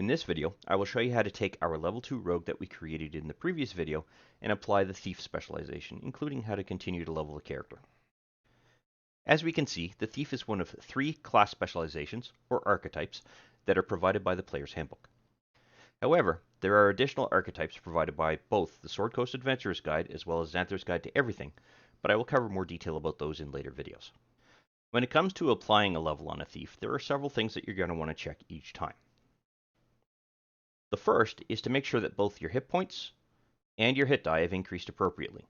In this video, I will show you how to take our level 2 rogue that we created in the previous video and apply the thief specialization, including how to continue to level the character. As we can see, the thief is one of 3 class specializations, or archetypes, that are provided by the player's handbook. However, there are additional archetypes provided by both the Sword Coast Adventurer's Guide as well as Xanathar's Guide to Everything, but I will cover more detail about those in later videos. When it comes to applying a level on a thief, there are several things that you're going to want to check each time. The first is to make sure that both your hit points and your hit die have increased appropriately.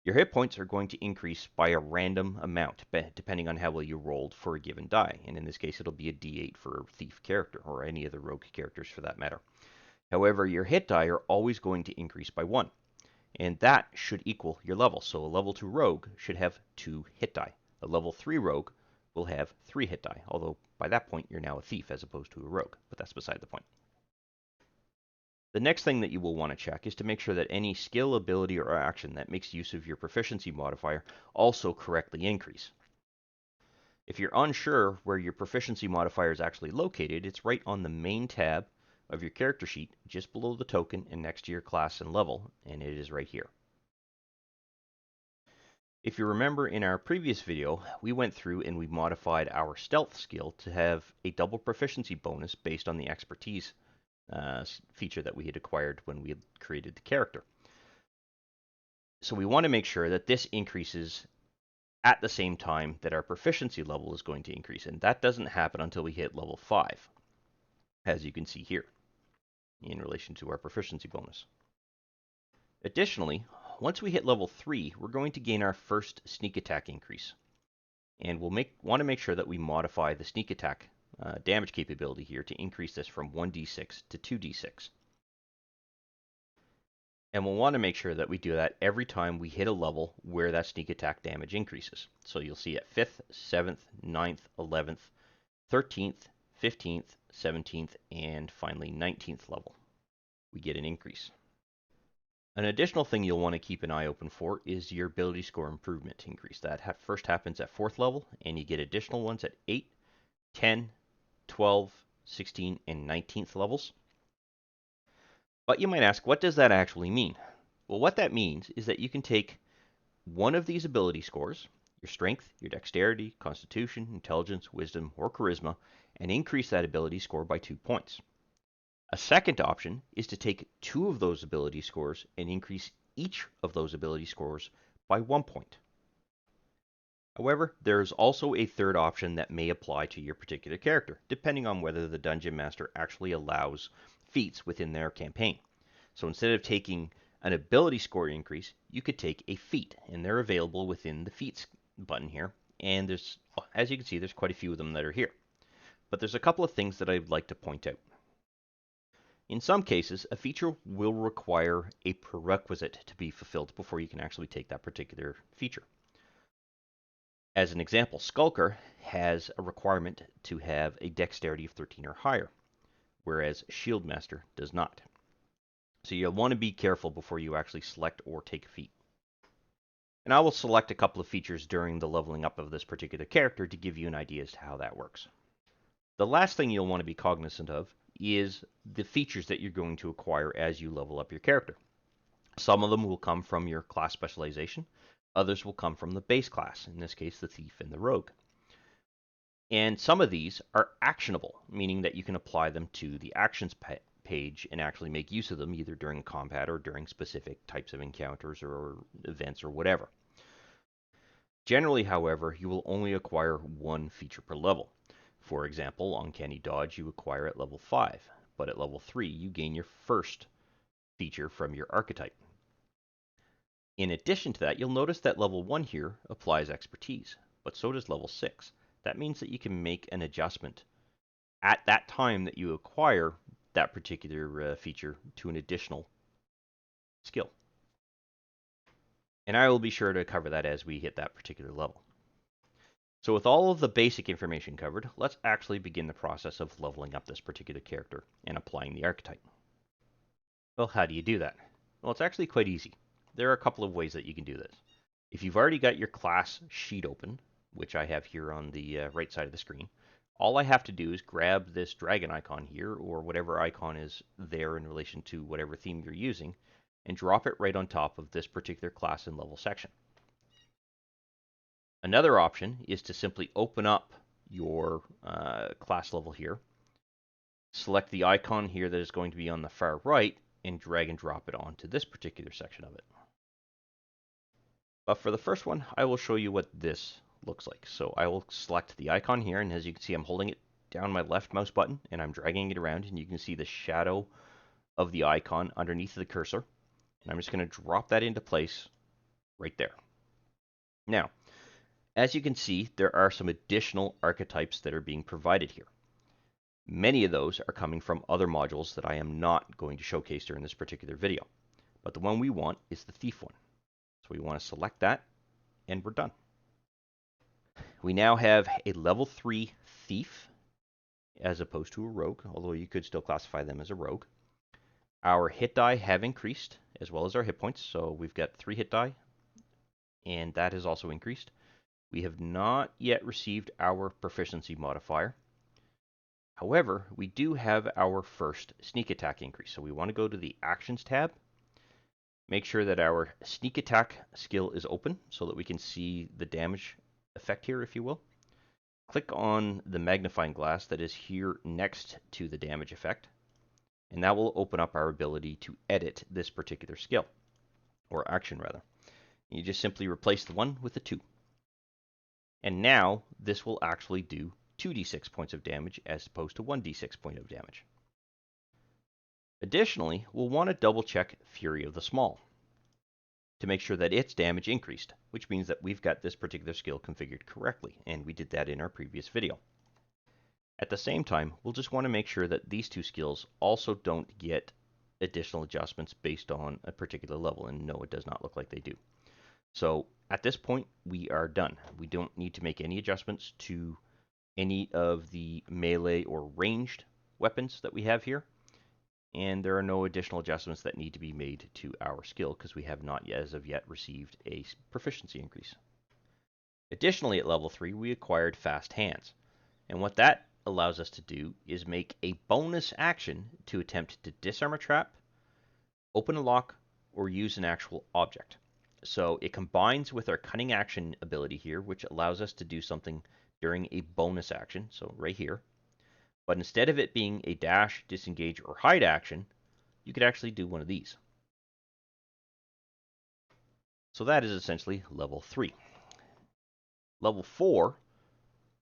Your hit points are going to increase by a random amount, depending on how well you rolled for a given die, and in this case it'll be a d8 for a thief character, or any of the rogue characters for that matter. However, your hit die are always going to increase by 1, and that should equal your level. So a level 2 rogue should have 2 hit die. A level 3 rogue will have 3 hit die, although by that point you're now a thief as opposed to a rogue, but that's beside the point. The next thing that you will want to check is to make sure that any skill, ability, or action that makes use of your proficiency modifier also correctly increase. If you're unsure where your proficiency modifier is actually located, it's right on the main tab of your character sheet, just below the token and next to your class and level, and it is right here. If you remember in our previous video, we went through and we modified our stealth skill to have a double proficiency bonus based on the expertise feature that we had acquired when we had created the character. So we want to make sure that this increases at the same time that our proficiency level is going to increase, and that doesn't happen until we hit level 5, as you can see here, in relation to our proficiency bonus. Additionally, once we hit level 3, we're going to gain our first sneak attack increase, and we'll want to make sure that we modify the sneak attack damage capability here to increase this from 1d6 to 2d6. And we'll want to make sure that we do that every time we hit a level where that sneak attack damage increases. So you'll see at 5th, 7th, 9th, 11th, 13th, 15th, 17th, and finally 19th level, we get an increase. An additional thing you'll want to keep an eye open for is your ability score improvement increase. That first happens at 4th level, and you get additional ones at 8, 10, 12, 16, and 19th levels. But you might ask, what does that actually mean? Well, what that means is that you can take one of these ability scores, your strength, your dexterity, constitution, intelligence, wisdom, or charisma, and increase that ability score by 2 points. A second option is to take 2 of those ability scores and increase each of those ability scores by 1 point. However, there is also a third option that may apply to your particular character, depending on whether the Dungeon Master actually allows feats within their campaign. So instead of taking an ability score increase, you could take a feat, and they're available within the feats button here. And there's, as you can see, there's quite a few of them that are here. But there's a couple of things that I'd like to point out. In some cases, a feature will require a prerequisite to be fulfilled before you can actually take that particular feature. As an example, Skulker has a requirement to have a dexterity of 13 or higher, whereas Shieldmaster does not. So you'll want to be careful before you actually select or take a feat. And I will select a couple of features during the leveling up of this particular character to give you an idea as to how that works. The last thing you'll want to be cognizant of is the features that you're going to acquire as you level up your character. Some of them will come from your class specialization. Others will come from the base class, in this case the thief and the rogue. And some of these are actionable, meaning that you can apply them to the actions page and actually make use of them either during combat or during specific types of encounters or events or whatever. Generally, however, you will only acquire 1 feature per level. For example, Uncanny Dodge you acquire at level 5, but at level 3 you gain your first feature from your archetype. In addition to that, you'll notice that level 1 here applies expertise, but so does level 6. That means that you can make an adjustment at that time that you acquire that particular feature to an additional skill. And I will be sure to cover that as we hit that particular level. So with all of the basic information covered, let's actually begin the process of leveling up this particular character and applying the archetype. Well, how do you do that? Well, it's actually quite easy. There are a couple of ways that you can do this. If you've already got your class sheet open, which I have here on the right side of the screen, All I have to do is grab this dragon icon here, or whatever icon is there in relation to whatever theme you're using, and drop it right on top of this particular class and level section. Another option is to simply open up your class level here, select the icon here that is going to be on the far right, and drag and drop it onto this particular section of it. But for the first one, I will show you what this looks like. So I will select the icon here, and as you can see, I'm holding it down my left mouse button, and I'm dragging it around, and you can see the shadow of the icon underneath the cursor. And I'm just going to drop that into place right there. Now, as you can see, there are some additional archetypes that are being provided here. Many of those are coming from other modules that I am not going to showcase during this particular video. But the one we want is the thief one. So we want to select that, and we're done. We now have a level 3 thief as opposed to a rogue, although you could still classify them as a rogue. Our hit die have increased, as well as our hit points. So we've got 3 hit die, and that has also increased. We have not yet received our proficiency modifier. However, we do have our first sneak attack increase. So we want to go to the Actions tab, make sure that our sneak attack skill is open so that we can see the damage effect here, if you will. Click on the magnifying glass that is here next to the damage effect, and that will open up our ability to edit this particular skill, or action rather. You just simply replace the 1 with the 2. And now this will actually do 2d6 points of damage as opposed to 1d6 point of damage. Additionally, we'll want to double check Fury of the Small to make sure that its damage increased, which means that we've got this particular skill configured correctly, and we did that in our previous video. At the same time, we'll just want to make sure that these 2 skills also don't get additional adjustments based on a particular level, and no, it does not look like they do. So at this point, we are done. We don't need to make any adjustments to any of the melee or ranged weapons that we have here. And there are no additional adjustments that need to be made to our skill because we have not yet, as of yet, received a proficiency increase. Additionally, at level 3, we acquired Fast Hands. And what that allows us to do is make a bonus action to attempt to disarm a trap, open a lock, or use an actual object. So it combines with our cunning action ability here, which allows us to do something during a bonus action, so right here. But instead of it being a dash, disengage, or hide action, you could actually do one of these. So that is essentially level 3. Level 4,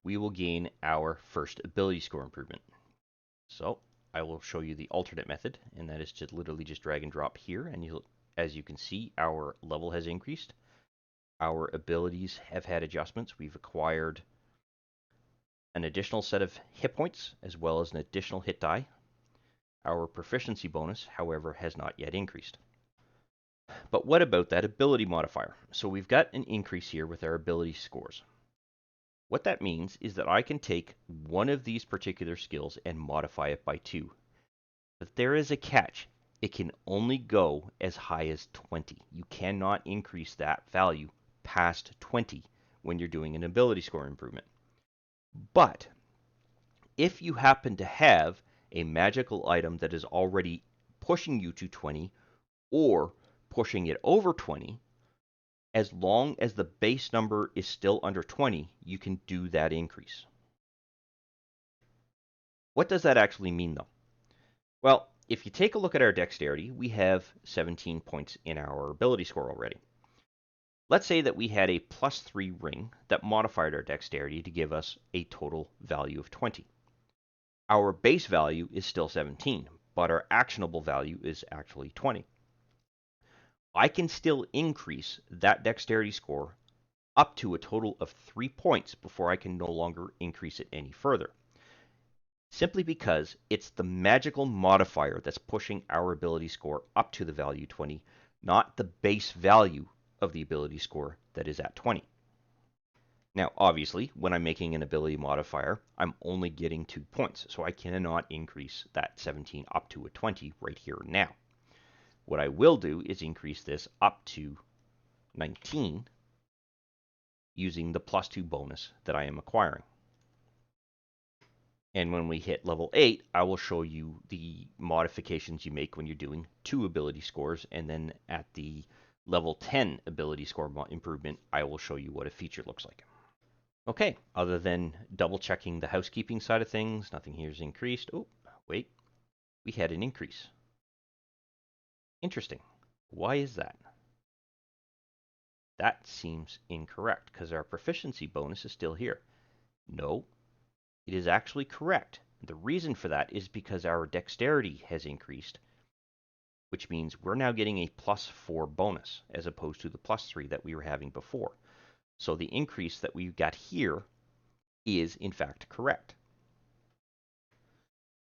we will gain our first ability score improvement. So I will show you the alternate method, and that is to literally just drag and drop here, and as you can see, our level has increased. Our abilities have had adjustments. We've acquired an additional set of hit points, as well as an additional hit die. Our proficiency bonus, however, has not yet increased. But what about that ability modifier? So we've got an increase here with our ability scores. What that means is that I can take one of these particular skills and modify it by 2. But there is a catch. It can only go as high as 20. You cannot increase that value past 20 when you're doing an ability score improvement. But if you happen to have a magical item that is already pushing you to 20 or pushing it over 20, as long as the base number is still under 20, you can do that increase. What does that actually mean, though? Well, if you take a look at our dexterity, we have 17 points in our ability score already. Let's say that we had a +3 ring that modified our dexterity to give us a total value of 20. Our base value is still 17, but our actionable value is actually 20. I can still increase that dexterity score up to a total of 3 points before I can no longer increase it any further. Simply because it's the magical modifier that's pushing our ability score up to the value 20, not the base value of the ability score that is at 20. Now, obviously, when I'm making an ability modifier, I'm only getting 2 points, so I cannot increase that 17 up to a 20 right here and now. What I will do is increase this up to 19 using the +2 bonus that I am acquiring. And when we hit level 8, I will show you the modifications you make when you're doing 2 ability scores. And then at the level 10 ability score improvement, I will show you what a feature looks like. Okay, other than double checking the housekeeping side of things, nothing here is increased. Oh, wait, we had an increase. Interesting. Why is that? That seems incorrect because our proficiency bonus is still here. No, it is actually correct. The reason for that is because our dexterity has increased, which means we're now getting a +4 bonus as opposed to the +3 that we were having before. So the increase that we got here is in fact correct.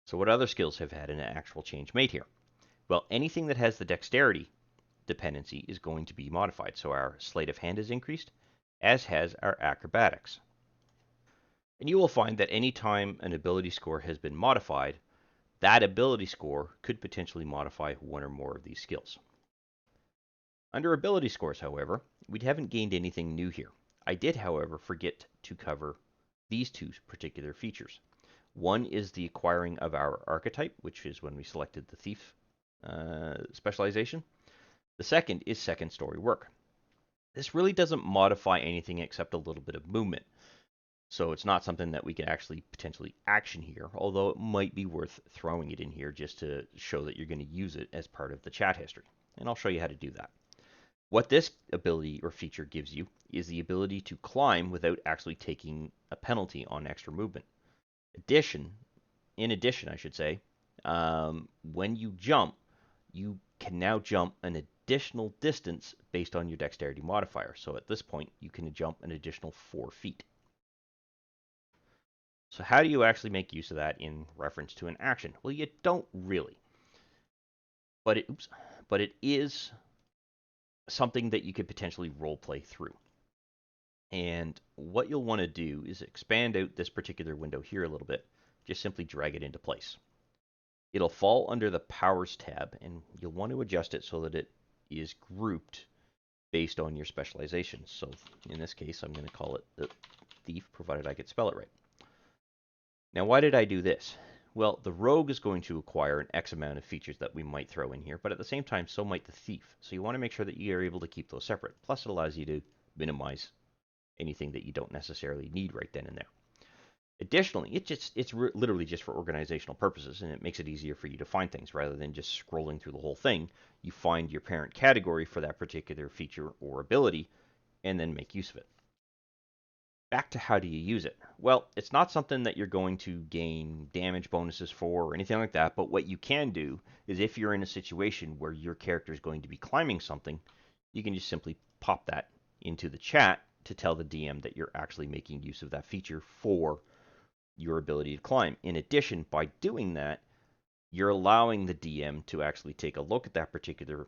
So what other skills have had an actual change made here? Well, anything that has the dexterity dependency is going to be modified. So our sleight of hand is increased, as has our acrobatics. And you will find that anytime an ability score has been modified, that ability score could potentially modify one or more of these skills. Under ability scores, however, we haven't gained anything new here. I did, however, forget to cover these two particular features. One is the acquiring of our archetype, which is when we selected the thief specialization. The second is second story work. This really doesn't modify anything except a little bit of movement. So it's not something that we can actually potentially action here, although it might be worth throwing it in here just to show that you're going to use it as part of the chat history. And I'll show you how to do that. What this ability or feature gives you is the ability to climb without actually taking a penalty on extra movement. In addition, I should say, when you jump, you can now jump an additional distance based on your dexterity modifier. So at this point, you can jump an additional 4 feet. So how do you actually make use of that in reference to an action? Well, you don't really. But it is something that you could potentially role play through. And what you'll want to do is expand out this particular window here a little bit. Just simply drag it into place. It'll fall under the Powers tab, and you'll want to adjust it so that it is grouped based on your specialization. So in this case, I'm going to call it the Thief, provided I could spell it right. Now, why did I do this? Well, the Rogue is going to acquire an X amount of features that we might throw in here, but at the same time, so might the Thief. So you want to make sure that you are able to keep those separate. Plus, it allows you to minimize anything that you don't necessarily need right then and there. Additionally, it's literally just for organizational purposes, and it makes it easier for you to find things rather than just scrolling through the whole thing. You find your parent category for that particular feature or ability, and then make use of it. Back to how do you use it? Well, it's not something that you're going to gain damage bonuses for or anything like that, but what you can do is if you're in a situation where your character is going to be climbing something, you can just simply pop that into the chat to tell the DM that you're actually making use of that feature for your ability to climb. In addition, by doing that, you're allowing the DM to actually take a look at that particular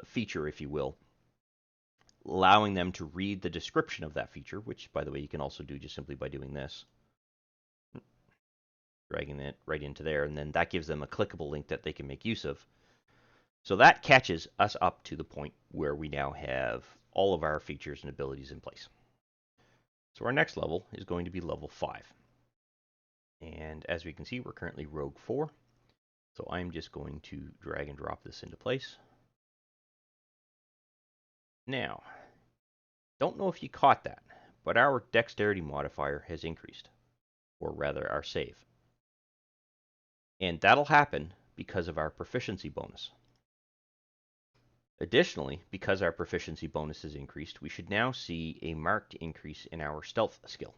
feature, if you will, allowing them to read the description of that feature, which, by the way, you can also do just simply by doing this, dragging it right into there, and then that gives them a clickable link that they can make use of. So that catches us up to the point where we now have all of our features and abilities in place. So our next level is going to be level 5. And as we can see, we're currently Rogue 4. So I'm just going to drag and drop this into place. Now, don't know if you caught that, but our dexterity modifier has increased, or rather our save. And that'll happen because of our proficiency bonus. Additionally, because our proficiency bonus is increased, we should now see a marked increase in our stealth skill,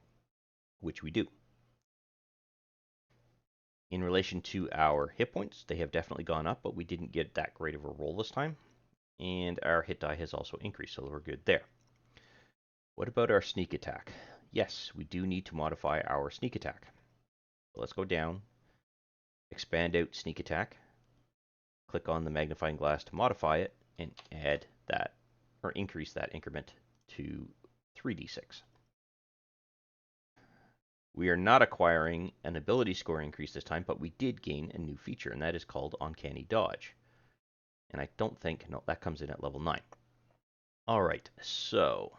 which we do. In relation to our hit points, they have definitely gone up, but we didn't get that great of a roll this time. And our hit die has also increased, so we're good there. What about our sneak attack? Yes, we do need to modify our sneak attack. So let's go down, expand out sneak attack, click on the magnifying glass to modify it, and add that, or increase that increment to 3d6. We are not acquiring an ability score increase this time, but we did gain a new feature, and that is called Uncanny Dodge. And I don't think, no, that comes in at level 9. All right, so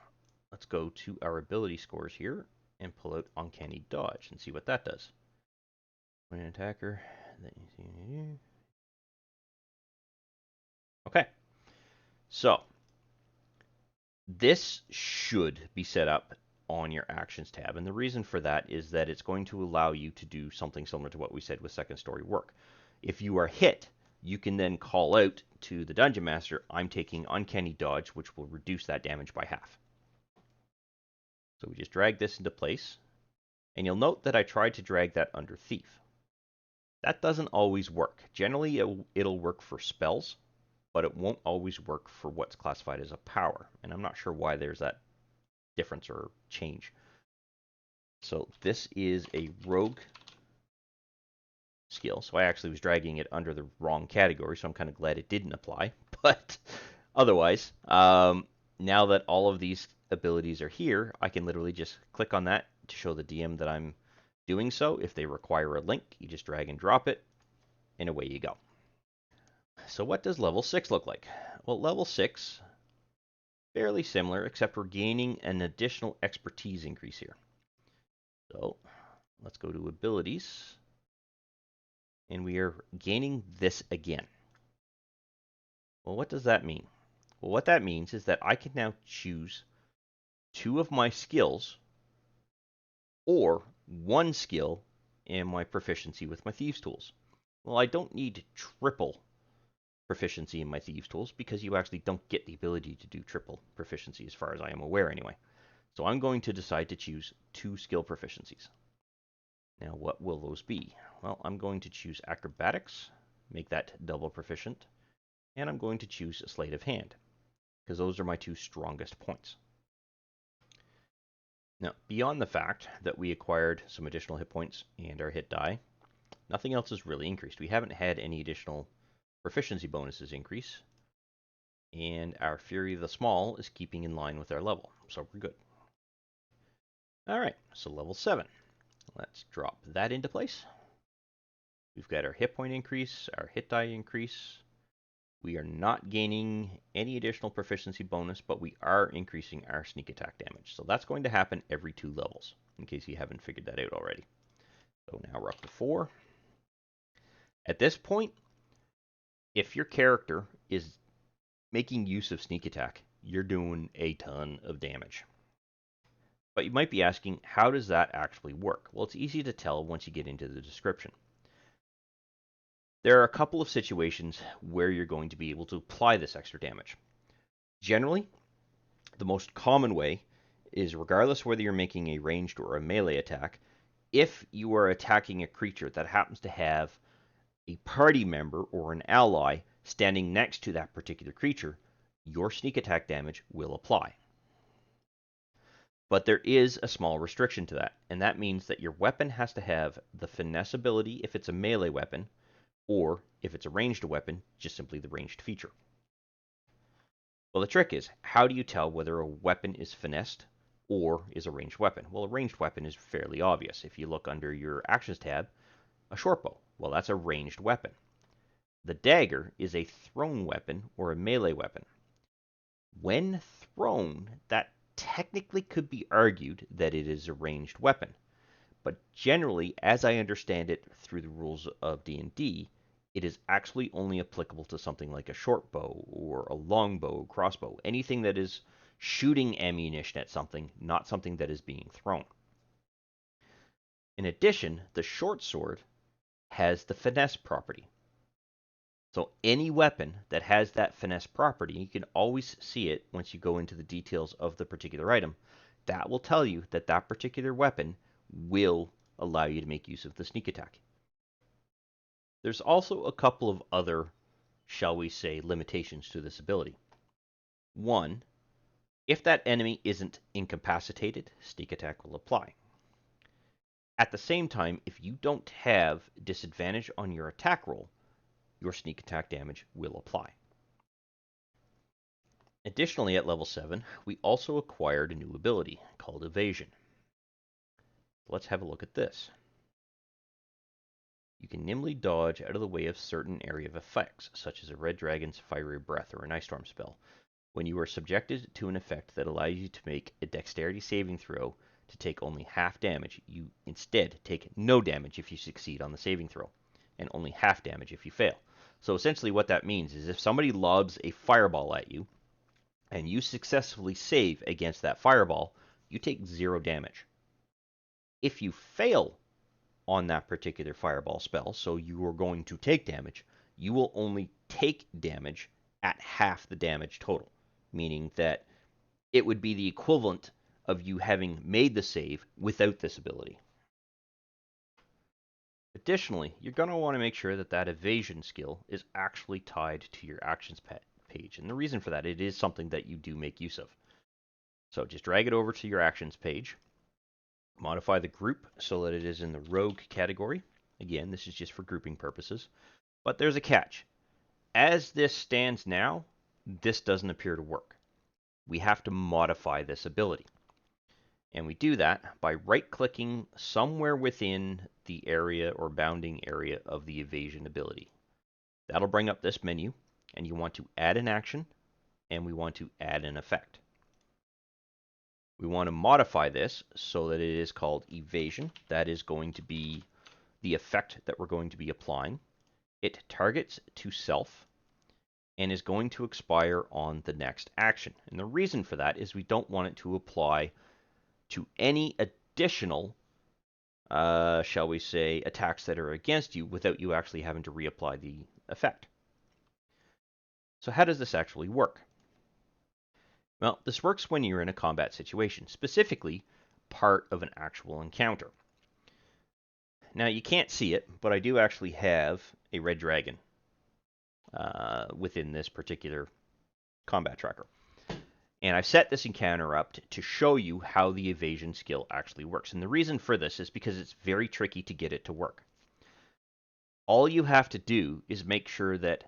let's go to our ability scores here and pull out Uncanny Dodge and see what that does. When an attacker. Okay. So this should be set up on your Actions tab, and the reason for that is that it's going to allow you to do something similar to what we said with second story work. If you are hit, you can then call out to the Dungeon Master, I'm taking Uncanny Dodge, which will reduce that damage by half. So we just drag this into place, and you'll note that I tried to drag that under Thief. That doesn't always work. Generally, it'll work for spells, but it won't always work for what's classified as a power, and I'm not sure why there's that difference or change. So this is a rogue skill, so I actually was dragging it under the wrong category, so I'm kind of glad it didn't apply. But otherwise, now that all of these abilities are here, I can literally just click on that to show the DM that I'm doing so. If they require a link, you just drag and drop it, and away you go. So what does level 6 look like? Well, level 6, fairly similar, except we're gaining an additional expertise increase here. So let's go to abilities, and we are gaining this again. Well, what does that mean? Well, what that means is that I can now choose 2 of my skills or 1 skill in my proficiency with my Thieves' Tools. Well, I don't need triple proficiency in my Thieves' Tools because you actually don't get the ability to do triple proficiency as far as I am aware anyway. So I'm going to decide to choose 2 skill proficiencies. Now, what will those be? Well, I'm going to choose Acrobatics, make that double proficient, and I'm going to choose Sleight of Hand, because those are my 2 strongest points. Now, beyond the fact that we acquired some additional hit points and our hit die, nothing else has really increased. We haven't had any additional proficiency bonuses increase, and our Fury of the Small is keeping in line with our level, so we're good. Alright, so level 7. Let's drop that into place. We've got our hit point increase, our hit die increase. We are not gaining any additional proficiency bonus, but we are increasing our sneak attack damage. So that's going to happen every 2 levels, in case you haven't figured that out already. So now we're up to 4. At this point, if your character is making use of sneak attack, you're doing a ton of damage. But you might be asking, how does that actually work? Well, it's easy to tell once you get into the description. There are a couple of situations where you're going to be able to apply this extra damage. Generally, the most common way is, regardless whether you're making a ranged or a melee attack, if you are attacking a creature that happens to have a party member or an ally standing next to that particular creature, your sneak attack damage will apply. But there is a small restriction to that, and that means that your weapon has to have the finesse ability if it's a melee weapon, or if it's a ranged weapon, just simply the ranged feature. Well, the trick is, how do you tell whether a weapon is finessed or is a ranged weapon? Well, a ranged weapon is fairly obvious. If you look under your Actions tab, a shortbow, well, that's a ranged weapon. The dagger is a thrown weapon or a melee weapon. When thrown, that technically could be argued that it is a ranged weapon. But generally, as I understand it through the rules of D&D, it is actually only applicable to something like a short bow or a longbow, crossbow, anything that is shooting ammunition at something, not something that is being thrown. In addition, the short sword has the finesse property. So any weapon that has that finesse property, you can always see it once you go into the details of the particular item. That will tell you that that particular weapon will allow you to make use of the sneak attack. There's also a couple of other, shall we say, limitations to this ability. One, if that enemy isn't incapacitated, sneak attack will apply. At the same time, if you don't have disadvantage on your attack roll, your sneak attack damage will apply. Additionally, at level 7, we also acquired a new ability called Evasion. Let's have a look at this. You can nimbly dodge out of the way of certain area of effects, such as a red dragon's fiery breath or an ice storm spell. When you are subjected to an effect that allows you to make a dexterity saving throw to take only half damage. You instead take no damage if you succeed on the saving throw, and only half damage if you fail. So essentially what that means is if somebody lobs a fireball at you, and you successfully save against that fireball, you take 0 damage. If you fail on that particular fireball spell, so you are going to take damage, you will only take damage at half the damage total, meaning that it would be the equivalent of you having made the save without this ability. Additionally, you're going to want to make sure that that evasion skill is actually tied to your actions page. And the reason for that, it is something that you do make use of. So just drag it over to your actions page. Modify the group so that it is in the rogue category. Again, this is just for grouping purposes. But there's a catch. As this stands now, this doesn't appear to work. We have to modify this ability. And we do that by right-clicking somewhere within the area or bounding area of the evasion ability. That'll bring up this menu, and you want to add an action, and we want to add an effect. We want to modify this so that it is called evasion. That is going to be the effect that we're going to be applying. It targets to self and is going to expire on the next action. And the reason for that is we don't want it to apply to any additional, shall we say, attacks that are against you without you actually having to reapply the effect. So how does this actually work? Well, this works when you're in a combat situation, specifically part of an actual encounter. Now, you can't see it, but I do actually have a red dragon within this particular combat tracker. And I've set this encounter up to show you how the evasion skill actually works. And the reason for this is because it's very tricky to get it to work. All you have to do is make sure that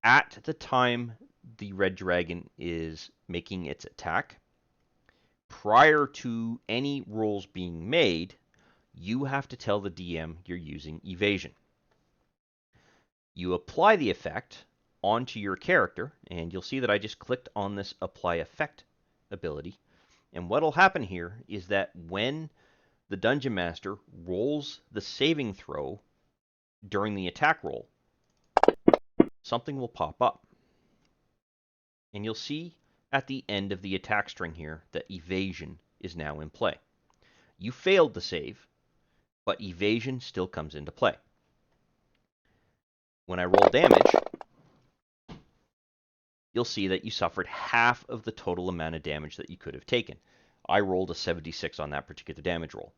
at the time the red dragon is making its attack, prior to any rolls being made, you have to tell the DM you're using evasion. You apply the effect onto your character, and you'll see that I just clicked on this apply effect ability. And what'll happen here is that when the Dungeon Master rolls the saving throw during the attack roll, something will pop up. And you'll see at the end of the attack string here that evasion is now in play. You failed the save, but evasion still comes into play. When I roll damage, you'll see that you suffered half of the total amount of damage that you could have taken. I rolled a 76 on that particular damage roll,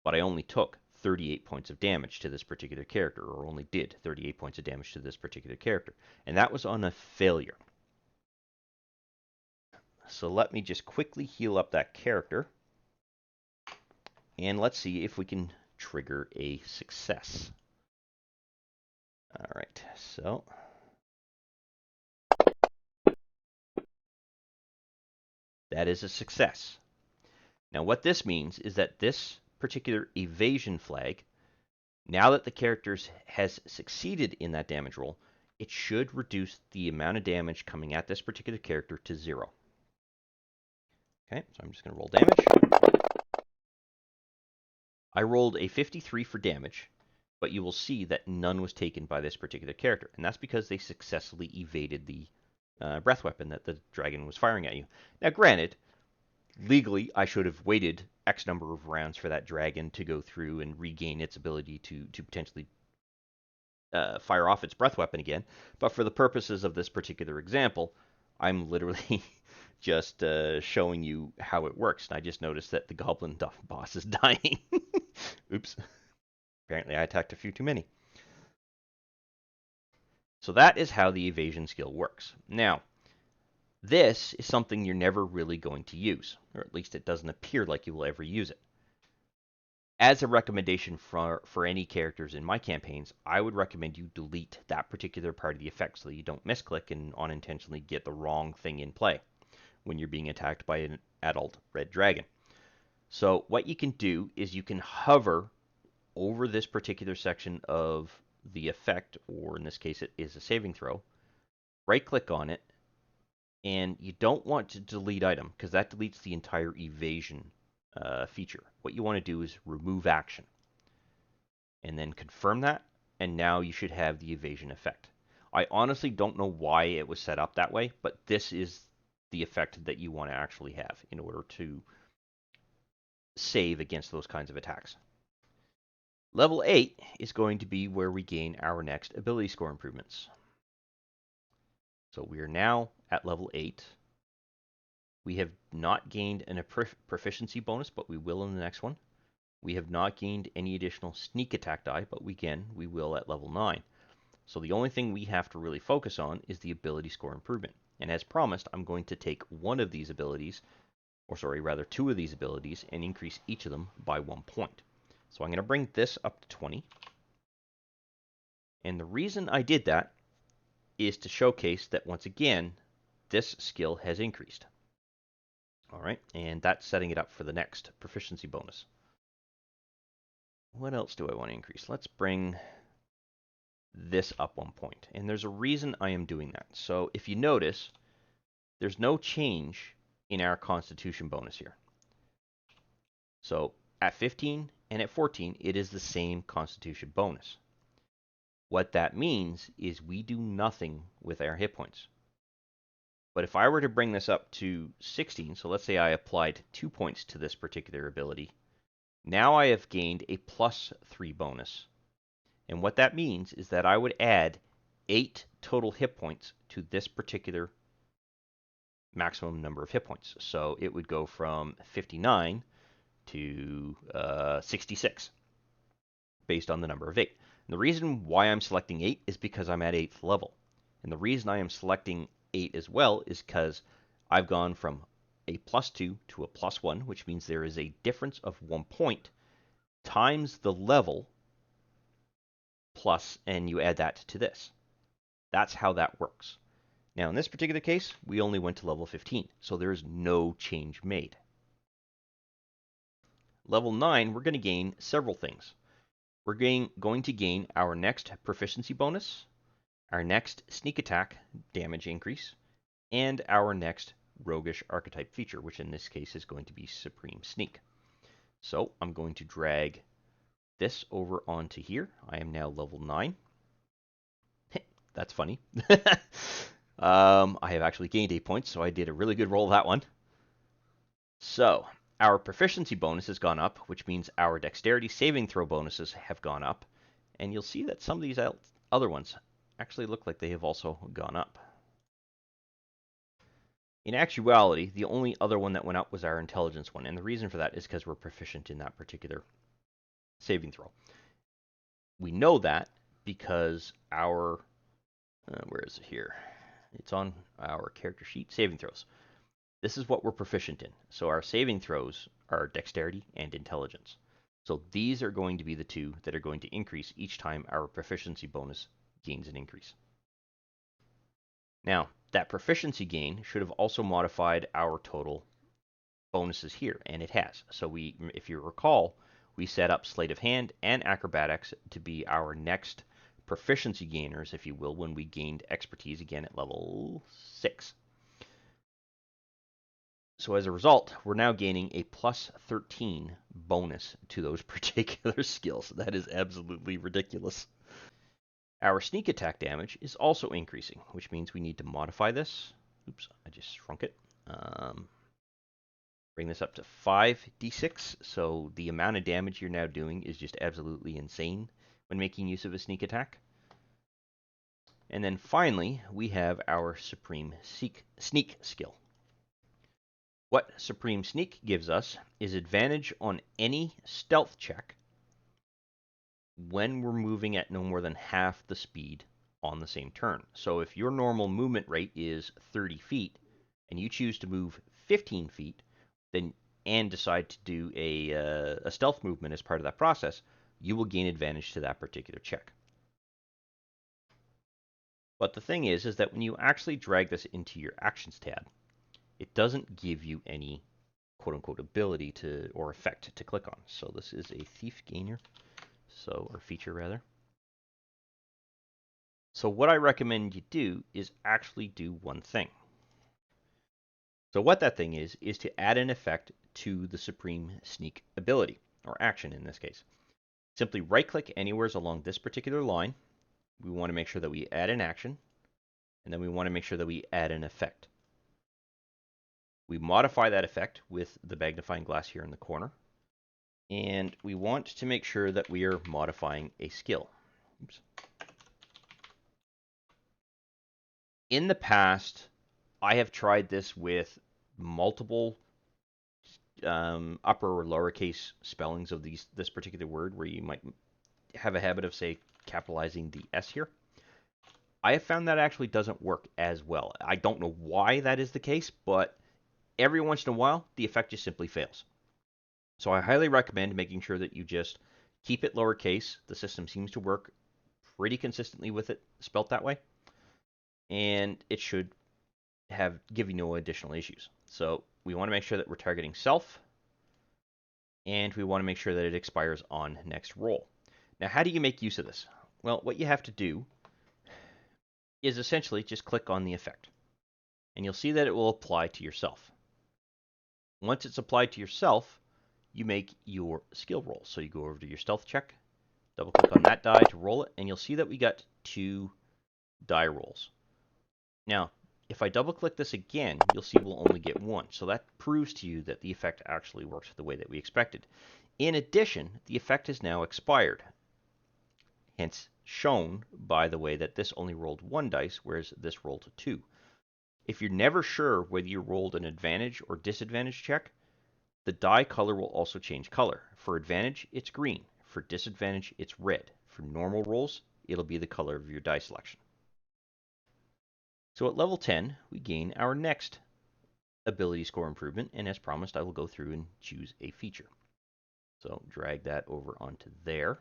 but I only took 38 points of damage to this particular character, or only did 38 points of damage to this particular character, and that was on a failure. So let me just quickly heal up that character, and let's see if we can trigger a success. All right, so that is a success. Now what this means is that this particular evasion flag, now that the character has succeeded in that damage roll, it should reduce the amount of damage coming at this particular character to 0. Okay, so I'm just going to roll damage. I rolled a 53 for damage, but you will see that none was taken by this particular character, and that's because they successfully evaded the breath weapon that the dragon was firing at you. Now, granted, legally, I should have waited X number of rounds for that dragon to go through and regain its ability to potentially fire off its breath weapon again, but for the purposes of this particular example, I'm literally just showing you how it works. And I just noticed that the goblin boss is dying. Oops. Apparently I attacked a few too many. So that is how the evasion skill works. Now, this is something you're never really going to use, or at least it doesn't appear like you will ever use it. As a recommendation for any characters in my campaigns, I would recommend you delete that particular part of the effect so that you don't misclick and unintentionally get the wrong thing in play when you're being attacked by an adult red dragon. So what you can do is you can hover over this particular section of the effect, or in this case it is a saving throw, right click on it, and you don't want to delete item because that deletes the entire evasion feature. What you want to do is remove action, and then confirm that, and now you should have the evasion effect. I honestly don't know why it was set up that way, but this is the effect that you want to actually have in order to save against those kinds of attacks. Level 8 is going to be where we gain our next ability score improvements. So we are now at level 8. We have not gained a proficiency bonus, but we will in the next one. We have not gained any additional sneak attack die, but we will at level 9. So the only thing we have to really focus on is the ability score improvement. And as promised, I'm going to take one of these abilities, or sorry, rather two of these abilities, and increase each of them by 1 point. So I'm going to bring this up to 20. And the reason I did that is to showcase that once again, this skill has increased. All right, and that's setting it up for the next proficiency bonus. What else do I want to increase? Let's bring this up 1 point. And there's a reason I am doing that. So if you notice, there's no change in our constitution bonus here. So at 15 and at 14, it is the same constitution bonus. What that means is we do nothing with our hit points. But if I were to bring this up to 16, so let's say I applied 2 points to this particular ability, now I have gained a +3 bonus. And what that means is that I would add 8 total hit points to this particular maximum number of hit points. So it would go from 59 to 66 based on the number of 8. And the reason why I'm selecting 8 is because I'm at 8th level. And the reason I am selecting 8 as well is because I've gone from a +2 to a +1, which means there is a difference of 1 point times the level plus, and you add that to this. That's how that works. Now, in this particular case, we only went to level 15, so there is no change made. Level 9, we're going to gain several things. We're going to gain our next proficiency bonus, our next sneak attack damage increase, and our next roguish archetype feature, which in this case is going to be Supreme Sneak. So I'm going to drag this over onto here. I am now level 9. That's funny. I have actually gained 8 points, so I did a really good roll of that one. So our proficiency bonus has gone up, which means our dexterity saving throw bonuses have gone up. And you'll see that some of these other ones actually look like they have also gone up. In actuality, the only other one that went up was our intelligence one, and the reason for that is because we're proficient in that particular saving throw. We know that because our, where is it here? It's on our character sheet, saving throws. This is what we're proficient in. So our saving throws are dexterity and intelligence. So these are going to be the two that are going to increase each time our proficiency bonus gains an increase. Now, that proficiency gain should have also modified our total bonuses here, and it has. So if you recall, we set up Sleight of Hand and Acrobatics to be our next proficiency gainers, if you will, when we gained expertise again at level 6. So as a result, we're now gaining a +13 bonus to those particular skills. That is absolutely ridiculous. Our sneak attack damage is also increasing, which means we need to modify this. Oops, I just shrunk it. Bring this up to 5d6, so the amount of damage you're now doing is just absolutely insane when making use of a sneak attack. And then finally, we have our Supreme Sneak skill. What Supreme Sneak gives us is advantage on any stealth check when we're moving at no more than half the speed on the same turn. So if your normal movement rate is 30 feet and you choose to move 15 feet, then and decide to do a stealth movement as part of that process, you will gain advantage to that particular check. But the thing is that when you actually drag this into your Actions tab, it doesn't give you any quote-unquote ability to or effect to click on. So this is a Thief Gainer, or feature rather. So what I recommend you do is actually do one thing. So what that thing is to add an effect to the Supreme Sneak ability, or action in this case. Simply right-click anywhere along this particular line. We want to make sure that we add an action, and then we want to make sure that we add an effect. We modify that effect with the magnifying glass here in the corner, and we want to make sure that we are modifying a skill. Oops. In the past, I have tried this with multiple upper or lowercase spellings of this particular word, where you might have a habit of, say, capitalizing the S here. I have found that actually doesn't work as well. I don't know why that is the case, but every once in a while, the effect just simply fails. So I highly recommend making sure that you just keep it lowercase. The system seems to work pretty consistently with it spelt that way, and it should give you no additional issues. So we want to make sure that we're targeting self, and we want to make sure that it expires on next roll. Now, how do you make use of this? Well, what you have to do is essentially just click on the effect, and you'll see that it will apply to yourself. Once it's applied to yourself, you make your skill roll. So you go over to your stealth check, double click on that die to roll it, and you'll see that we got 2 die rolls. Now, if I double click this again, you'll see we'll only get 1. So that proves to you that the effect actually works the way that we expected. In addition, the effect is now expired, hence shown by the way that this only rolled 1 dice, whereas this rolled 2. If you're never sure whether you rolled an advantage or disadvantage check, the die color will also change color. For advantage, it's green. For disadvantage, it's red. For normal rolls, it'll be the color of your die selection. So at level 10, we gain our next ability score improvement, and as promised, I will go through and choose a feature. So drag that over onto there.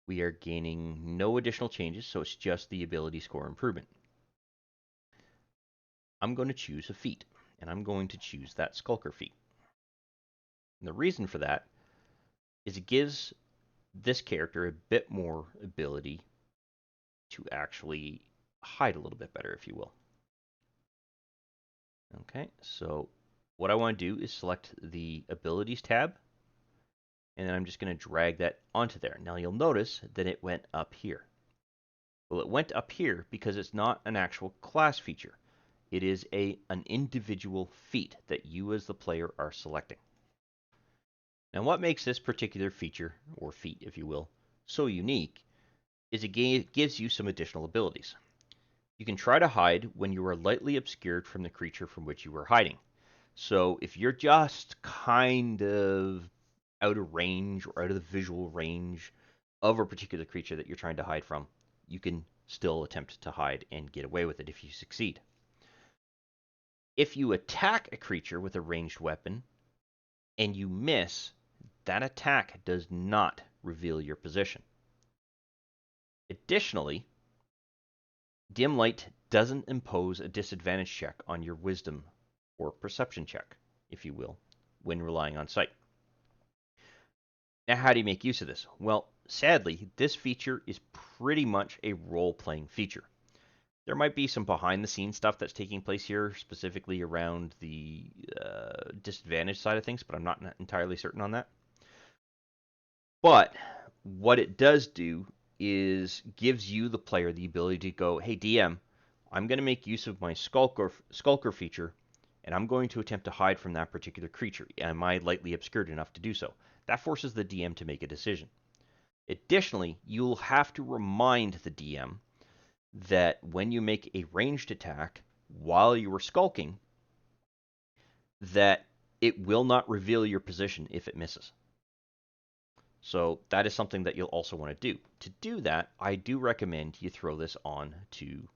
We are gaining no additional changes, so it's just the ability score improvement. I'm going to choose a feat, and I'm going to choose that Skulker feat. And the reason for that is it gives this character a bit more ability to actually hide a little bit better, if you will. Okay, so what I want to do is select the Abilities tab, and then I'm just going to drag that onto there. Now you'll notice that it went up here. Well, it went up here because it's not an actual class feature. It is an individual feat that you as the player are selecting. Now what makes this particular feature, or feat if you will, so unique is it gives you some additional abilities. You can try to hide when you are lightly obscured from the creature from which you are hiding. So if you're just kind of out of range or out of the visual range of a particular creature that you're trying to hide from, you can still attempt to hide and get away with it if you succeed. If you attack a creature with a ranged weapon and you miss, that attack does not reveal your position. Additionally, dim light doesn't impose a disadvantage check on your wisdom or perception check, if you will, when relying on sight. Now, how do you make use of this? Well, sadly, this feature is pretty much a role-playing feature. There might be some behind-the-scenes stuff that's taking place here, specifically around the disadvantage side of things, but I'm not entirely certain on that. But what it does do is gives you, the player, the ability to go, hey, DM, I'm going to make use of my Skulker feature, and I'm going to attempt to hide from that particular creature. Am I lightly obscured enough to do so? That forces the DM to make a decision. Additionally, you'll have to remind the DM that when you make a ranged attack while you are skulking, that it will not reveal your position if it misses. So that is something that you'll also want to do. To do that, I do recommend you throw this on to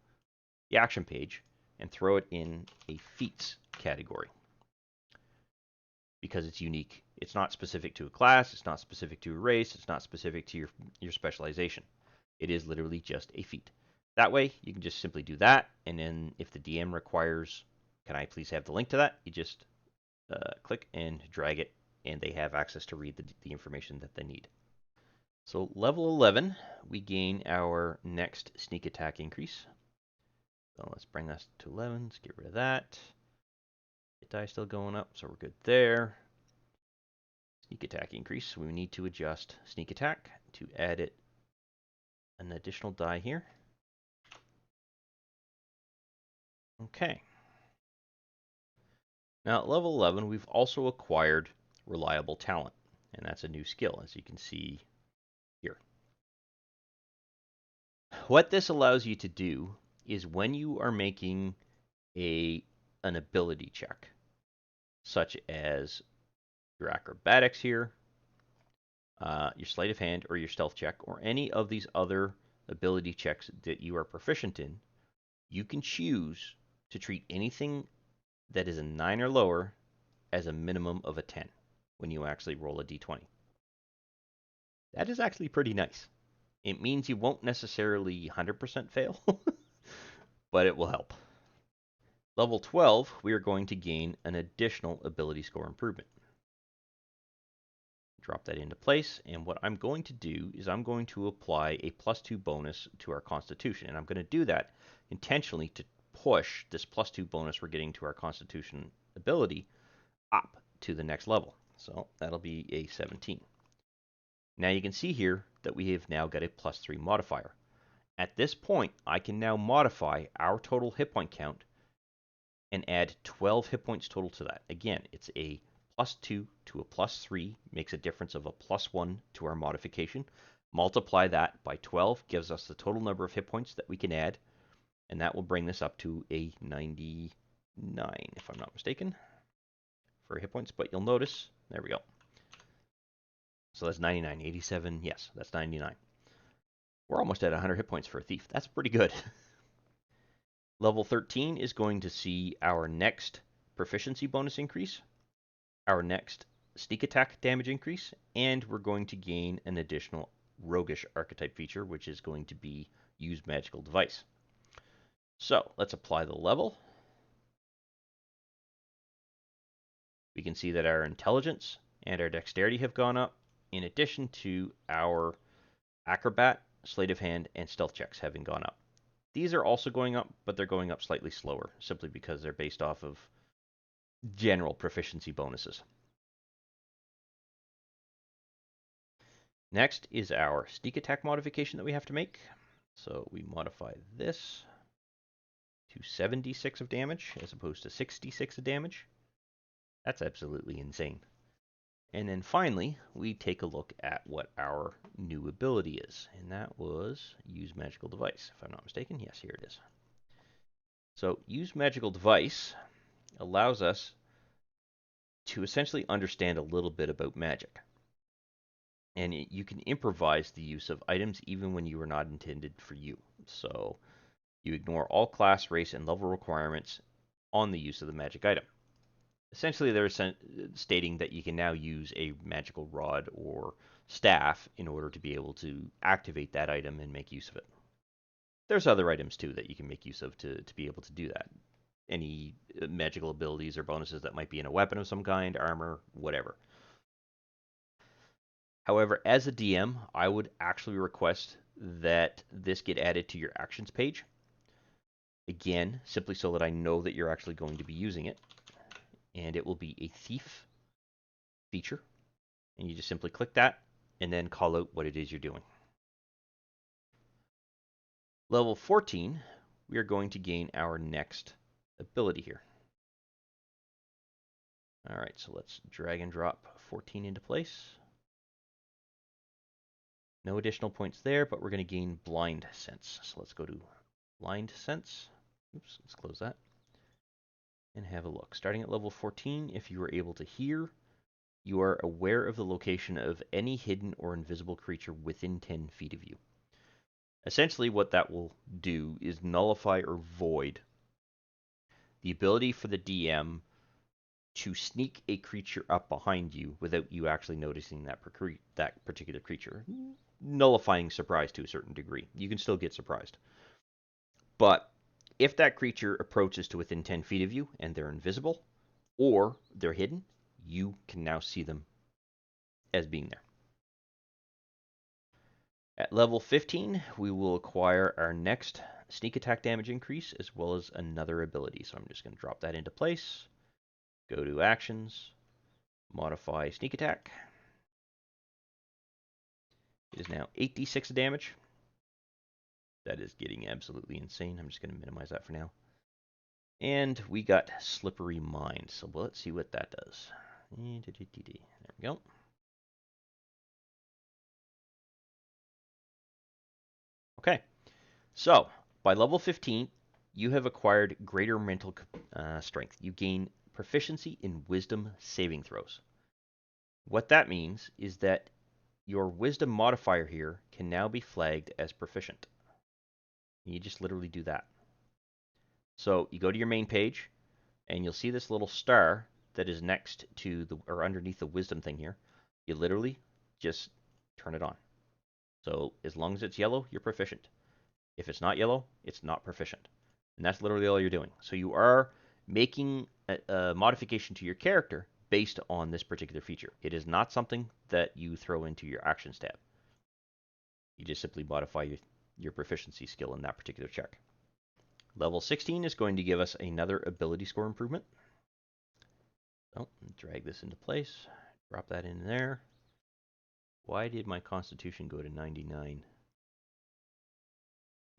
the action page and throw it in a feats category, because it's unique. It's not specific to a class, it's not specific to a race, it's not specific to your specialization. It is literally just a feat. That way, you can just simply do that, and then if the DM requires, can I please have the link to that, you just click and drag it, and they have access to read the information that they need. So level 11, we gain our next sneak attack increase. So let's bring this to 11, let's get rid of that. Hit die still going up, so we're good there. Sneak attack increase. We need to adjust sneak attack to add it an additional die here. Okay. Now at level 11, we've also acquired reliable talent, and that's a new skill, as you can see here. What this allows you to do is when you are making an ability check, such as your acrobatics here, your sleight of hand, or your stealth check, or any of these other ability checks that you are proficient in, you can choose to treat anything that is a 9 or lower as a minimum of a 10 when you actually roll a d20. That is actually pretty nice. It means you won't necessarily 100% fail, but it will help. Level 12, we are going to gain an additional ability score improvement. Drop that into place, and what I'm going to do is I'm going to apply a +2 bonus to our Constitution, and I'm going to do that intentionally to push this +2 bonus we're getting to our Constitution ability up to the next level. So that'll be a 17. Now you can see here that we have now got a +3 modifier. At this point, I can now modify our total hit point count and add 12 hit points total to that. Again, it's a +2 to a +3, makes a difference of a +1 to our modification. Multiply that by 12, gives us the total number of hit points that we can add, and that will bring this up to a 99, if I'm not mistaken, for hit points. But you'll notice, there we go. So that's 99, 87, yes, that's 99. We're almost at 100 hit points for a thief. That's pretty good. Level 13 is going to see our next proficiency bonus increase, our next sneak attack damage increase, and we're going to gain an additional roguish archetype feature, which is going to be use magical device. So let's apply the level. We can see that our intelligence and our dexterity have gone up, in addition to our acrobat, sleight of hand, and stealth checks having gone up. These are also going up, but they're going up slightly slower, simply because they're based off of general proficiency bonuses. Next is our sneak attack modification that we have to make. So we modify this to 76 of damage as opposed to 66 of damage. That's absolutely insane. And then finally, we take a look at what our new ability is, and that was use magical device, if I'm not mistaken. Yes, here it is. So use magical device allows us to essentially understand a little bit about magic. And you can improvise the use of items even when you are not intended for you. So you ignore all class, race, and level requirements on the use of the magic item. Essentially, they're stating that you can now use a magical rod or staff in order to be able to activate that item and make use of it. There's other items too that you can make use of to be able to do that. Any magical abilities or bonuses that might be in a weapon of some kind, armor, whatever. However, as a DM, I would actually request that this get added to your actions page. Again, simply so that I know that you're actually going to be using it. And it will be a thief feature. And you just simply click that and then call out what it is you're doing. Level 14, we are going to gain our next ability here. All right, so let's drag and drop 14 into place. No additional points there, but we're going to gain Blindsense. So let's go to Blindsense. Oops, let's close that. And have a look. Starting at level 14, if you are able to hear, you are aware of the location of any hidden or invisible creature within 10 feet of you. Essentially, what that will do is nullify or void the ability for the DM to sneak a creature up behind you without you actually noticing that particular creature. Nullifying surprise to a certain degree. You can still get surprised. But if that creature approaches to within 10 feet of you and they're invisible or they're hidden, you can now see them as being there. At level 15, we will acquire our next sneak attack damage increase as well as another ability. So I'm just going to drop that into place. Go to Actions, modify Sneak Attack. It is now 8d6 damage. That is getting absolutely insane. I'm just going to minimize that for now. And we got Slippery Mind. So let's see what that does. There we go. Okay. So by level 15, you have acquired greater mental strength. You gain proficiency in wisdom saving throws. What that means is that your wisdom modifier here can now be flagged as proficient. You just literally do that. So you go to your main page, and you'll see this little star that is next to the, or underneath the wisdom thing here. You literally just turn it on. So as long as it's yellow, you're proficient. If it's not yellow, it's not proficient. And that's literally all you're doing. So you are making a modification to your character based on this particular feature. It is not something that you throw into your actions tab. You just simply modify your proficiency skill in that particular check. Level 16 is going to give us another ability score improvement. So drag this into place, drop that in there. Why did my constitution go to 99?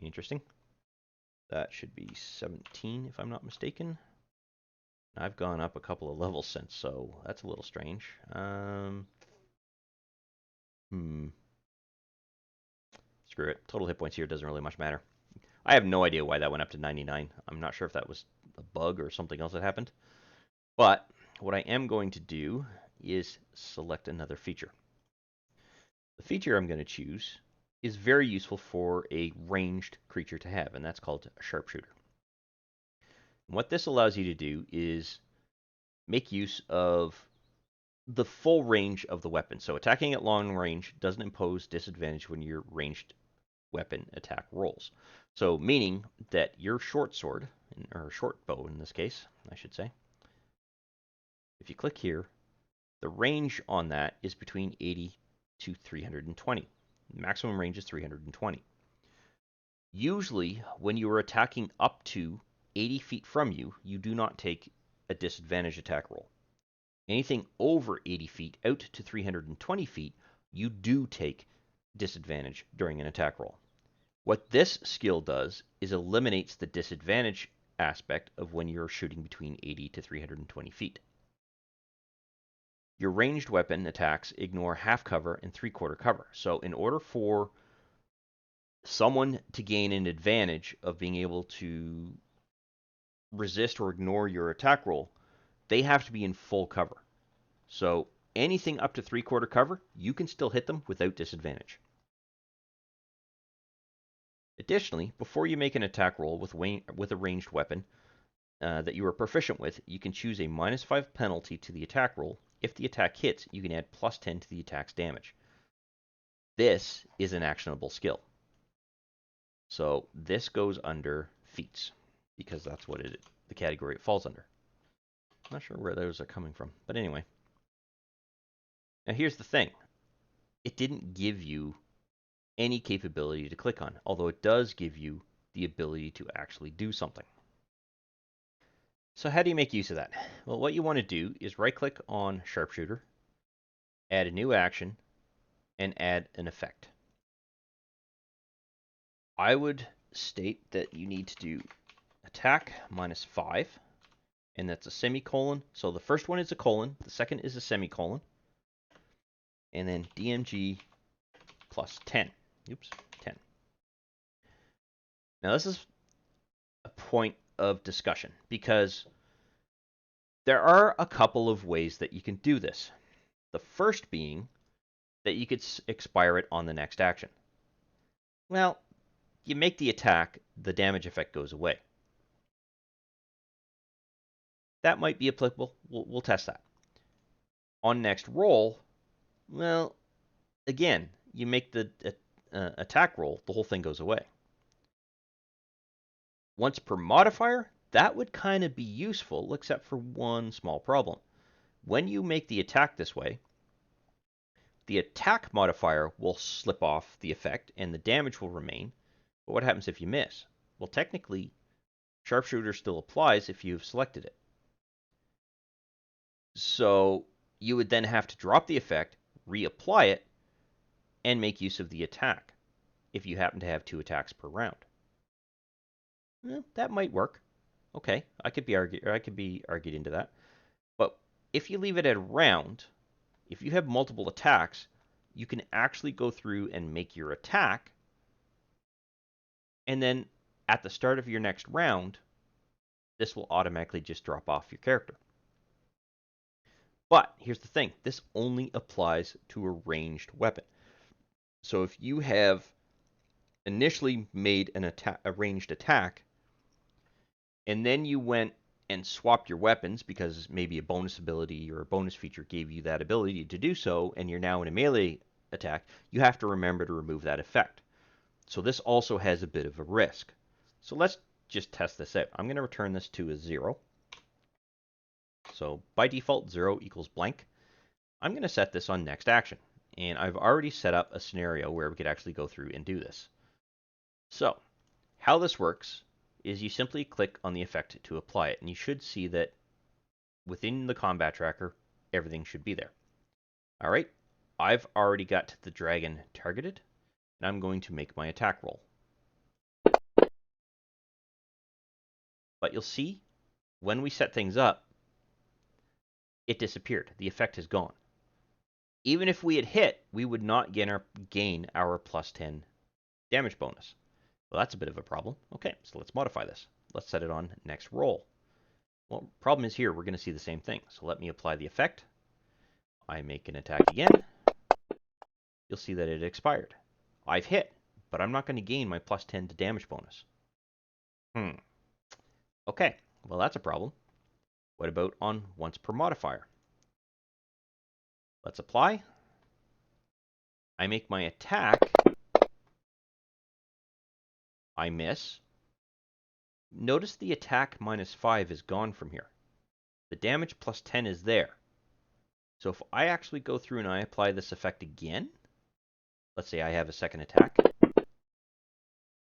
Interesting. That should be 17 if I'm not mistaken. I've gone up a couple of levels since, so that's a little strange. Screw it. Total hit points here doesn't really much matter. I have no idea why that went up to 99. I'm not sure if that was a bug or something else that happened. But what I am going to do is select another feature. The feature I'm going to choose is very useful for a ranged creature to have, and that's called a Sharpshooter. And what this allows you to do is make use of the full range of the weapon. So attacking at long range doesn't impose disadvantage when your ranged weapon attack rolls. So meaning that your short sword, or short bow in this case, I should say, if you click here, the range on that is between 80 to 320. Maximum range is 320. Usually, when you are attacking up to 80 feet from you, you do not take a disadvantage attack roll. Anything over 80 feet out to 320 feet, you do take disadvantage during an attack roll. What this skill does is eliminates the disadvantage aspect of when you're shooting between 80 to 320 feet. Your ranged weapon attacks ignore half cover and three-quarter cover. So in order for someone to gain an advantage of being able to resist or ignore your attack roll, they have to be in full cover. So anything up to three-quarter cover, you can still hit them without disadvantage. Additionally, before you make an attack roll with a ranged weapon that you are proficient with, you can choose a -5 penalty to the attack roll. If the attack hits, you can add +10 to the attack's damage. This is an actionable skill. So this goes under feats, because that's what the category it falls under. I'm not sure where those are coming from, but anyway. Now here's the thing. It didn't give you any capability to click on, although it does give you the ability to actually do something. So how do you make use of that? Well, what you want to do is right-click on Sharpshooter, add a new action, and add an effect. I would state that you need to do attack -5, and that's a semicolon. So the first one is a colon, the second is a semicolon, and then DMG +10. Oops, 10. Now this is a point of discussion because there are a couple of ways that you can do this. The first being that you could expire it on the next action. Well, you make the attack, the damage effect goes away. That might be applicable. We'll test that. On next roll, well, again, you make the attack roll, the whole thing goes away. Once per modifier, that would kind of be useful, except for one small problem. When you make the attack this way, the attack modifier will slip off the effect and the damage will remain. But what happens if you miss? Well, technically, Sharpshooter still applies if you've selected it. So you would then have to drop the effect, reapply it, and make use of the attack if you happen to have 2 attacks per round. That might work. Okay, I could be argued into that. But if you leave it at a round, if you have multiple attacks, you can actually go through and make your attack, and then at the start of your next round, this will automatically just drop off your character. But here's the thing, this only applies to a ranged weapon. So if you have initially made a ranged attack, and then you went and swapped your weapons because maybe a bonus ability or a bonus feature gave you that ability to do so, and you're now in a melee attack, you have to remember to remove that effect. So this also has a bit of a risk. So let's just test this out. I'm going to return this to a 0. So by default, 0 equals blank. I'm going to set this on next action. And I've already set up a scenario where we could actually go through and do this. So how this works is you simply click on the effect to apply it. And you should see that within the combat tracker, everything should be there. All right, I've already got the dragon targeted, and I'm going to make my attack roll. But you'll see, when we set things up, it disappeared. The effect is gone. Even if we had hit, we would not gain our plus 10 damage bonus. Well, that's a bit of a problem. Okay, so let's modify this. Let's set it on next roll. Well, problem is here, we're going to see the same thing. So let me apply the effect. I make an attack again. You'll see that it expired. I've hit, but I'm not going to gain my plus 10 to damage bonus. Okay, well that's a problem. What about on once per modifier? Let's apply. I make my attack. I miss. Notice the attack minus 5 is gone from here. The damage plus 10 is there. So if I actually go through and I apply this effect again, let's say I have a second attack,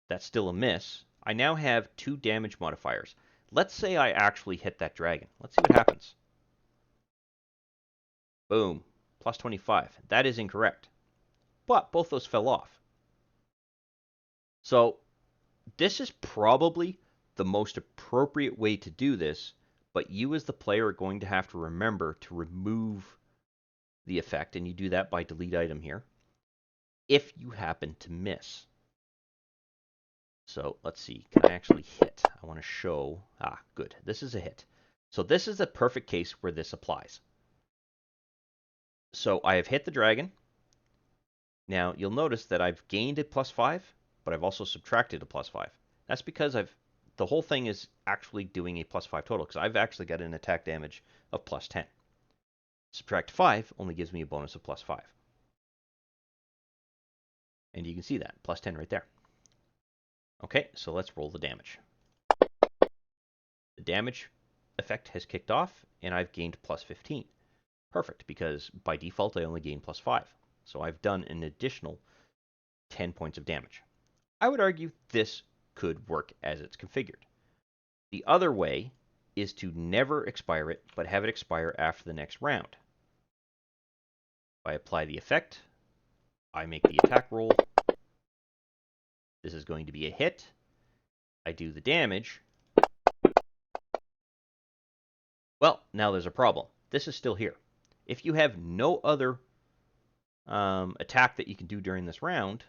that's still a miss. I now have 2 damage modifiers. Let's say I actually hit that dragon. Let's see what happens. Boom, plus 25. That is incorrect. But both those fell off. So this is probably the most appropriate way to do this, but you as the player are going to have to remember to remove the effect, and you do that by delete item here, if you happen to miss. So let's see, can I actually hit? I want to show, good, this is a hit. So this is a perfect case where this applies. So I have hit the dragon. Now you'll notice that I've gained a plus 5, but I've also subtracted a plus 5. That's because the whole thing is actually doing a plus 5 total, because I've actually got an attack damage of plus 10. Subtract 5 only gives me a bonus of plus 5. And you can see that, plus 10 right there. Okay, so let's roll the damage. The damage effect has kicked off, and I've gained plus 15. Perfect, because by default I only gain plus 5. So I've done an additional 10 points of damage. I would argue this could work as it's configured. The other way is to never expire it, but have it expire after the next round. I apply the effect, I make the attack roll. This is going to be a hit. I do the damage. Well, now there's a problem. This is still here. If you have no other attack that you can do during this round,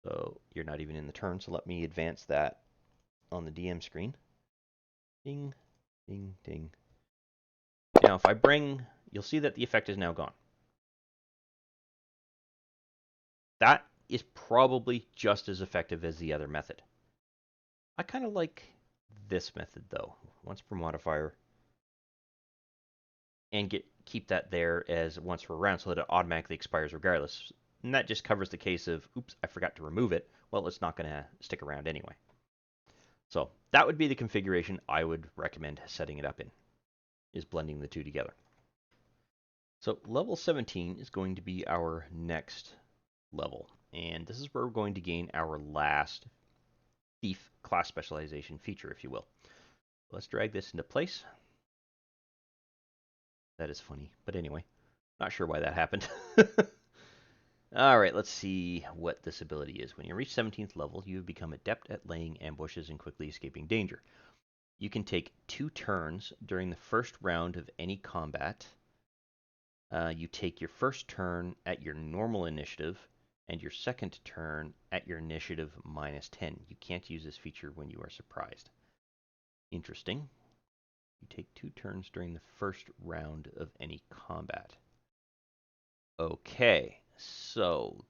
so you're not even in the turn, so let me advance that on the DM screen. Ding, ding, ding. Now if I bring, you'll see that the effect is now gone. That is probably just as effective as the other method. I kind of like this method though, once per modifier, and keep that there as once per round so that it automatically expires regardless. And that just covers the case of, oops, I forgot to remove it. Well, it's not going to stick around anyway. So that would be the configuration I would recommend setting it up in, is blending the two together. So level 17 is going to be our next level. And this is where we're going to gain our last thief class specialization feature, if you will. Let's drag this into place. That is funny. But anyway, not sure why that happened. All right, let's see what this ability is. When you reach 17th level, you have become adept at laying ambushes and quickly escaping danger. You can take 2 turns during the first round of any combat. You take your first turn at your normal initiative and your second turn at your initiative -10. You can't use this feature when you are surprised. Interesting. You take 2 turns during the first round of any combat. Okay, so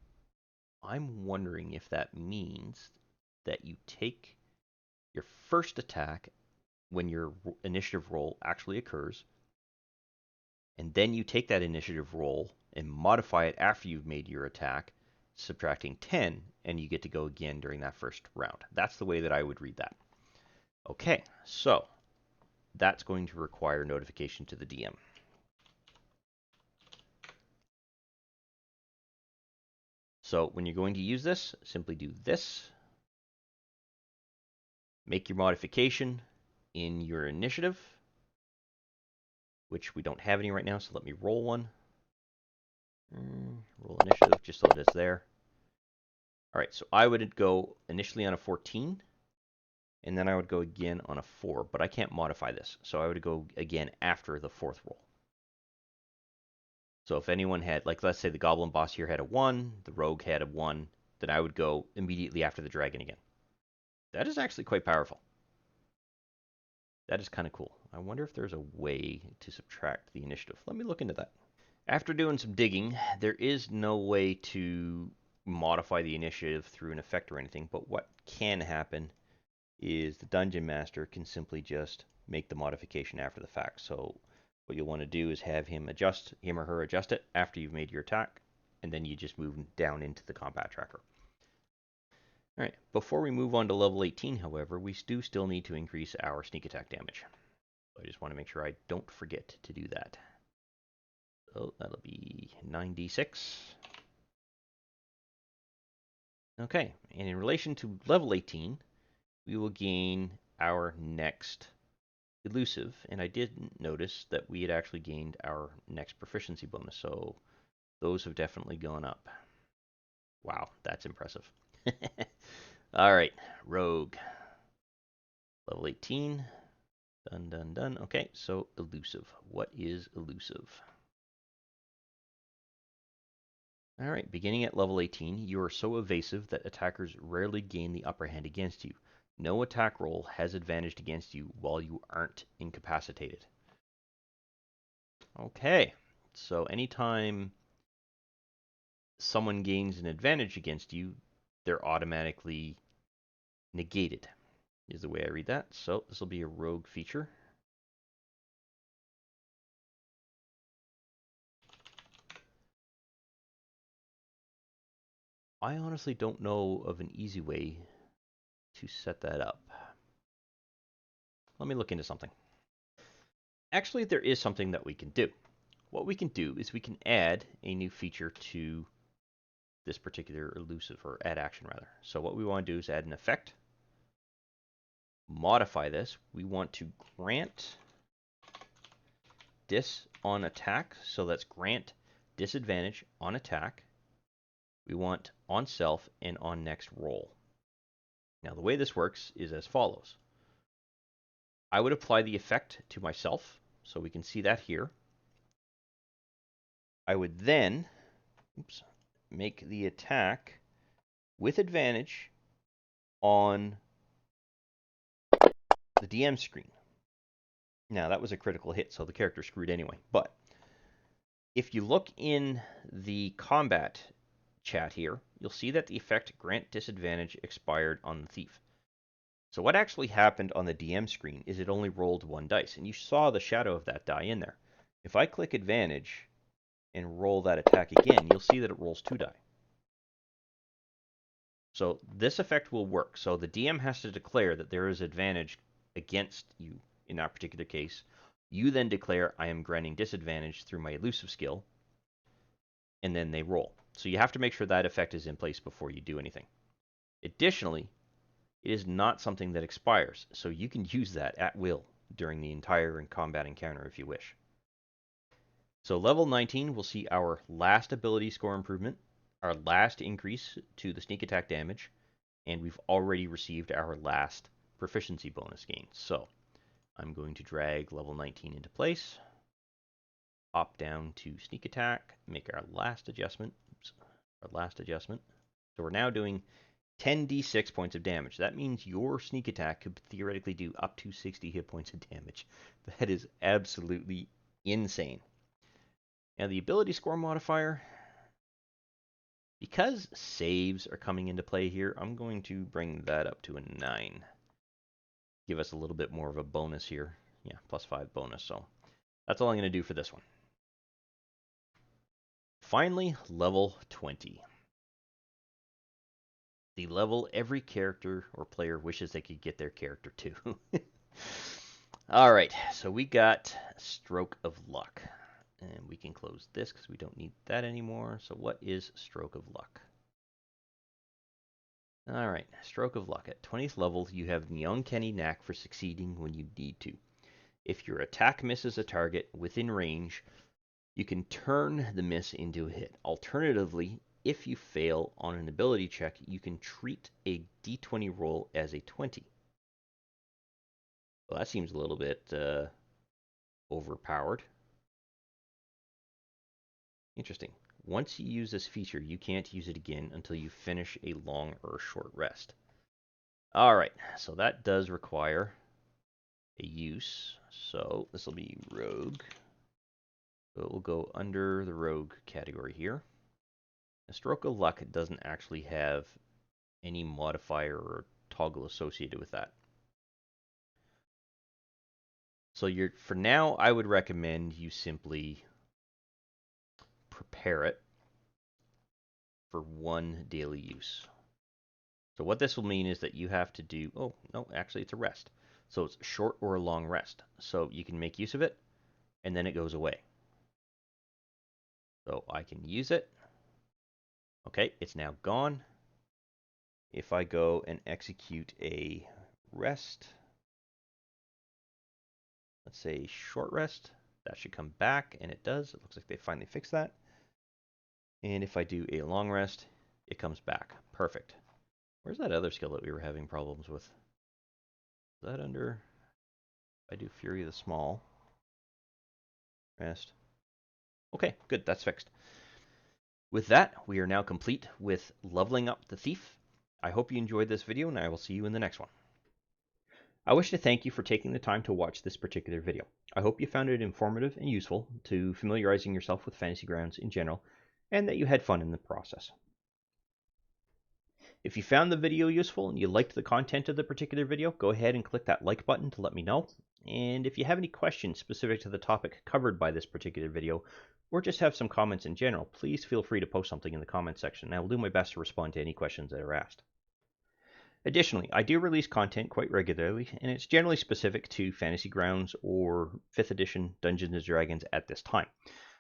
I'm wondering if that means that you take your first attack when your initiative roll actually occurs, and then you take that initiative roll and modify it after you've made your attack, subtracting 10, and you get to go again during that first round. That's the way that I would read that. Okay, so that's going to require notification to the DM. So when you're going to use this, simply do this. Make your modification in your initiative, which we don't have any right now, so let me roll one. Roll initiative, just so it is there. All right, so I would go initially on a 14, and then I would go again on a 4, but I can't modify this, so I would go again after the 4th roll. So if anyone had, like let's say the goblin boss here had a 1, the rogue had a 1, then I would go immediately after the dragon again. That is actually quite powerful. That is kind of cool. I wonder if there's a way to subtract the initiative. Let me look into that. After doing some digging, there is no way to modify the initiative through an effect or anything, but what can happen is the dungeon master can simply just make the modification after the fact. So what you'll want to do is have him or her adjust it after you've made your attack, and then you just move down into the combat tracker. All right, before we move on to level 18, however, we do still need to increase our sneak attack damage. So I just want to make sure I don't forget to do that. So that'll be 9d6. Okay, and in relation to level 18, we will gain our next Elusive, and I did notice that we had actually gained our next proficiency bonus, so those have definitely gone up. Wow, that's impressive. All right, Rogue. Level 18. Done, done, done. Okay, so Elusive. What is Elusive? All right, beginning at level 18, you are so evasive that attackers rarely gain the upper hand against you. No attack roll has advantage against you while you aren't incapacitated. Okay, so anytime someone gains an advantage against you, they're automatically negated, is the way I read that. So this will be a rogue feature. I honestly don't know of an easy way to set that up. Let me look into something. Actually, there is something that we can do. What we can do is we can add a new feature to this particular elusive, or add action rather. So what we want to do is add an effect, modify this. We want to grant dis on attack, so let's grant disadvantage on attack. We want on self and on next roll. Now the way this works is as follows. I would apply the effect to myself, so we can see that here. I would then make the attack with advantage on the DM screen. Now that was a critical hit, so the character screwed anyway. But if you look in the combat chat here, you'll see that the effect grant disadvantage expired on the thief. So what actually happened on the DM screen is it only rolled 1 dice, and you saw the shadow of that die in there. If I click advantage and roll that attack again, you'll see that it rolls 2 die. So this effect will work. So the DM has to declare that there is advantage against you in that particular case. You then declare, I am granting disadvantage through my elusive skill, and then they roll. So you have to make sure that effect is in place before you do anything. Additionally, it is not something that expires, so you can use that at will during the entire combat encounter if you wish. So level 19, we'll see our last ability score improvement, our last increase to the sneak attack damage, and we've already received our last proficiency bonus gain. So I'm going to drag level 19 into place, hop down to sneak attack, make our last adjustment. Oops, our last adjustment. So we're now doing 10d6 points of damage. That means your sneak attack could theoretically do up to 60 hit points of damage. That is absolutely insane. Now the ability score modifier, because saves are coming into play here, I'm going to bring that up to a 9. Give us a little bit more of a bonus here. Yeah, +5 bonus. So that's all I'm going to do for this one. Finally, level 20. The level every character or player wishes they could get their character to. All right, so we got Stroke of Luck. And we can close this because we don't need that anymore. So what is Stroke of Luck? All right, Stroke of Luck. At 20th level, you have the Uncanny knack for succeeding when you need to. If your attack misses a target within range, you can turn the miss into a hit. Alternatively, if you fail on an ability check, you can treat a d20 roll as a 20. Well, that seems a little bit overpowered. Interesting. Once you use this feature, you can't use it again until you finish a long or short rest. All right, so that does require a use. So this will be Rogue. So it will go under the Rogue category here. A Stroke of Luck doesn't actually have any modifier or toggle associated with that. So for now, I would recommend you simply prepare it for 1 daily use. So what this will mean is that you have to do, oh, no, actually it's a rest. So it's a short or a long rest. So you can make use of it, and then it goes away. So I can use it. Okay, it's now gone. If I go and execute a rest, let's say short rest, that should come back, and it does. It looks like they finally fixed that. And if I do a long rest, it comes back. Perfect. Where's that other skill that we were having problems with? Is that under? I do Fury the Small. Rest. Okay, good, that's fixed. With that, we are now complete with leveling up the Thief. I hope you enjoyed this video, and I will see you in the next one. I wish to thank you for taking the time to watch this particular video. I hope you found it informative and useful to familiarizing yourself with Fantasy Grounds in general, and that you had fun in the process. If you found the video useful and you liked the content of the particular video, go ahead and click that like button to let me know. And if you have any questions specific to the topic covered by this particular video, or just have some comments in general, please feel free to post something in the comments section, and I will do my best to respond to any questions that are asked. Additionally, I do release content quite regularly, and it's generally specific to Fantasy Grounds or 5th edition Dungeons & Dragons at this time.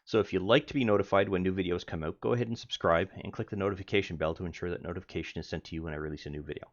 So if you'd like to be notified when new videos come out, go ahead and subscribe and click the notification bell to ensure that notification is sent to you when I release a new video.